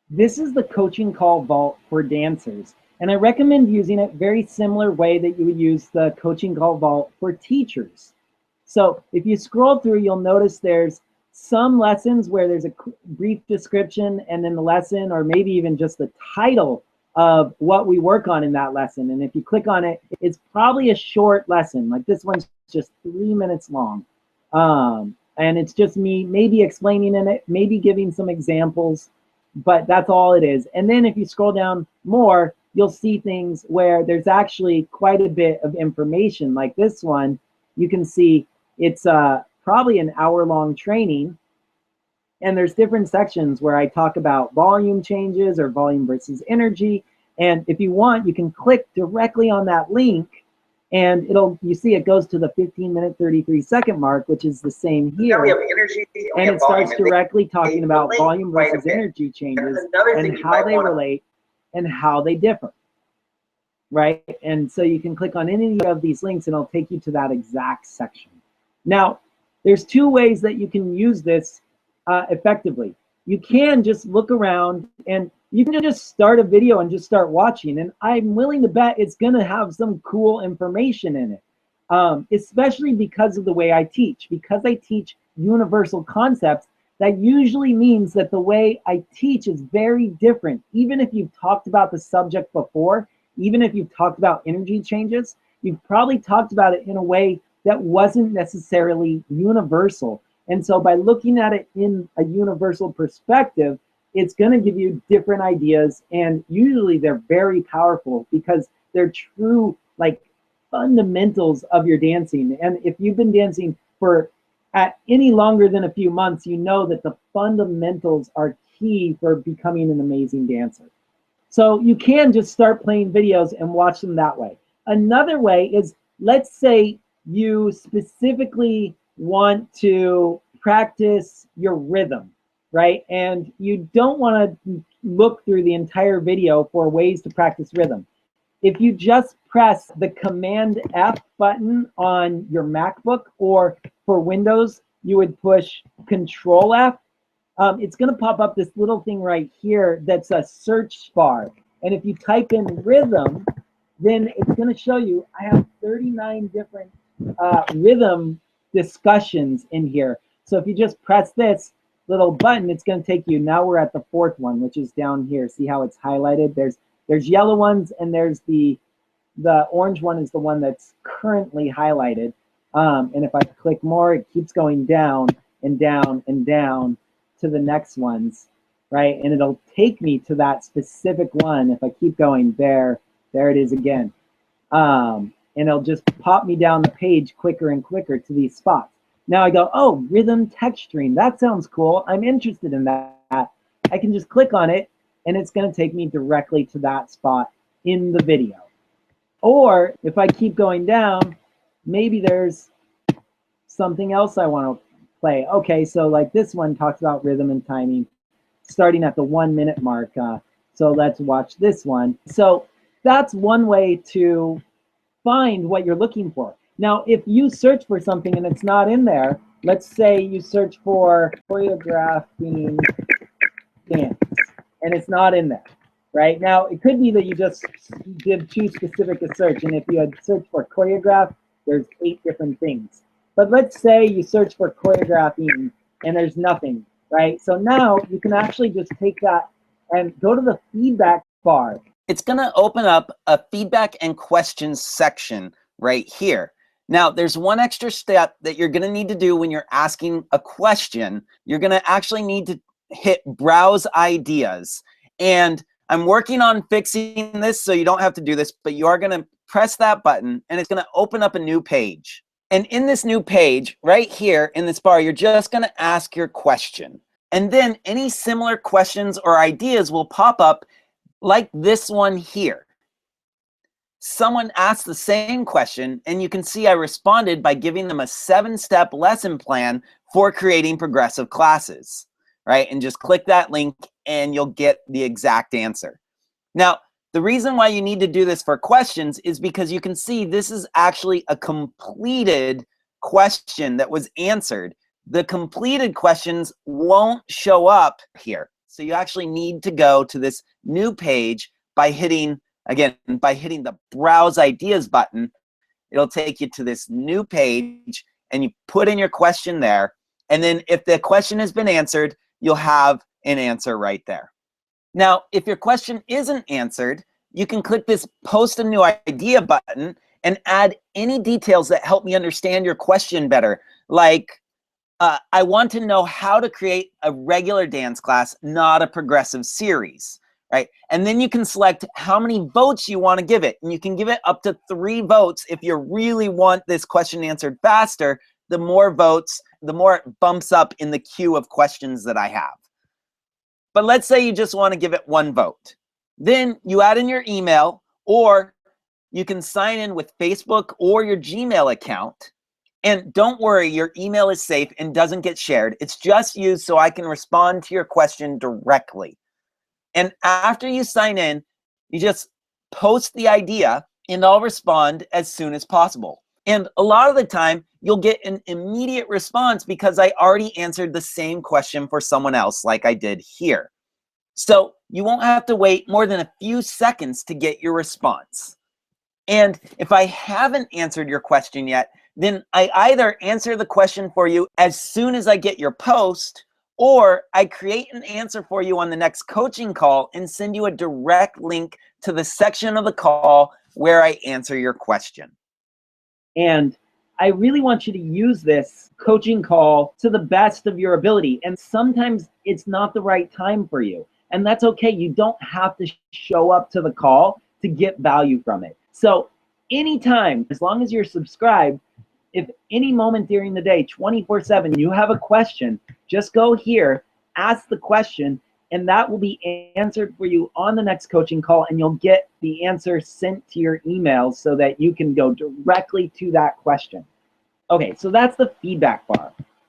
This is the coaching call vault for dancers. And I recommend using it very similar way that you would use the coaching call vault for teachers. So if you scroll through, you'll notice there's some lessons where there's a brief description and then the lesson, or maybe even just the title of what we work on in that lesson. And if you click on it, it's probably a short lesson. Like this one's just 3 minutes long. And it's just me maybe explaining in it, maybe giving some examples, but that's all it is. And then if you scroll down more, you'll see things where there's actually quite a bit of information. Like this one, you can see it's probably an hour-long training. And there's different sections where I talk about volume changes or volume versus energy. And if you want, you can click directly on that link and you see it goes to the 15-minute, 33-second mark, which is the same here. Now we have energy, and it starts directly talking about volume versus energy changes and how they relate and how they differ, right? And so you can click on any of these links and it'll take you to that exact section. Now, there's two ways that you can use this effectively. You can just look around and you can just start a video and just start watching. And I'm willing to bet it's going to have some cool information in it, especially because of the way I teach. Because I teach universal concepts, that usually means that the way I teach is very different. Even if you've talked about the subject before, even if you've talked about energy changes, you've probably talked about it in a way that wasn't necessarily universal. And so by looking at it in a universal perspective, it's going to give you different ideas, and usually they're very powerful because they're true like fundamentals of your dancing. And if you've been dancing for at any longer than a few months, you know that the fundamentals are key for becoming an amazing dancer. So you can just start playing videos and watch them that way. Another way is, let's say you specifically want to practice your rhythm, right? And you don't want to look through the entire video for ways to practice rhythm. If you just press the Command F button on your MacBook, or for Windows, you would push Control F, it's going to pop up this little thing right here that's a search bar. And if you type in rhythm, then it's going to show you I have 39 different rhythm discussions in here. So if you just press this little button, it's going to take you, now we're at the fourth one, which is down here. See how it's highlighted? There's yellow ones, and there's the orange one is the one that's currently highlighted. And if I click more, it keeps going down and down and down to the next ones, right? And it'll take me to that specific one. If I keep going, there it is again. And it'll just pop me down the page quicker and quicker to these spots. Now I go, oh, rhythm texturing. That sounds cool. I'm interested in that. I can just click on it, and it's going to take me directly to that spot in the video. Or if I keep going down, maybe there's something else I want to play. Okay, so like this one talks about rhythm and timing, starting at the 1 minute mark. So let's watch this one. So that's one way to find what you're looking for. Now, if you search for something and it's not in there, let's say you search for choreographing dance, and it's not in there, right? Now, it could be that you just did too specific a search, and if you had searched for choreograph, there's 8 different things. But let's say you search for choreographing, and there's nothing, right? So now you can actually just take that and go to the feedback bar. It's going to open up a feedback and questions section right here. Now, there's one extra step that you're going to need to do when you're asking a question. You're going to actually need to hit Browse Ideas. And I'm working on fixing this so you don't have to do this, but you are going to press that button, and it's going to open up a new page. And in this new page, right here in this bar, you're just going to ask your question. And then any similar questions or ideas will pop up like this one here. Someone asked the same question, and you can see I responded by giving them a 7-step lesson plan for creating progressive classes, right? And just click that link and you'll get the exact answer. Now, the reason why you need to do this for questions is because you can see this is actually a completed question that was answered. The completed questions won't show up here. So you actually need to go to this new page by hitting, again, by hitting the Browse Ideas button. It'll take you to this new page, and you put in your question there. And then if the question has been answered, you'll have an answer right there. Now, if your question isn't answered, you can click this Post a New Idea button and add any details that help me understand your question better. Like, I want to know how to create a regular dance class, not a progressive series, right? And then you can select how many votes you want to give it. And you can give it up to 3 votes if you really want this question answered faster. The more votes, the more it bumps up in the queue of questions that I have. But let's say you just want to give it 1 vote. Then you add in your email, or you can sign in with Facebook or your Gmail account. And don't worry, your email is safe and doesn't get shared. It's just used so I can respond to your question directly. And after you sign in, you just post the idea and I'll respond as soon as possible. And a lot of the time, you'll get an immediate response because I already answered the same question for someone else like I did here. So you won't have to wait more than a few seconds to get your response. And if I haven't answered your question yet, then I either answer the question for you as soon as I get your post, or I create an answer for you on the next coaching call and send you a direct link to the section of the call where I answer your question. And I really want you to use this coaching call to the best of your ability. And sometimes it's not the right time for you. And that's okay. You don't have to show up to the call to get value from it. So anytime, as long as you're subscribed, if any moment during the day, 24/7, you have a question, just go here, ask the question, and that will be answered for you on the next coaching call, and you'll get the answer sent to your email so that you can go directly to that question. Okay, so that's the feedback bar.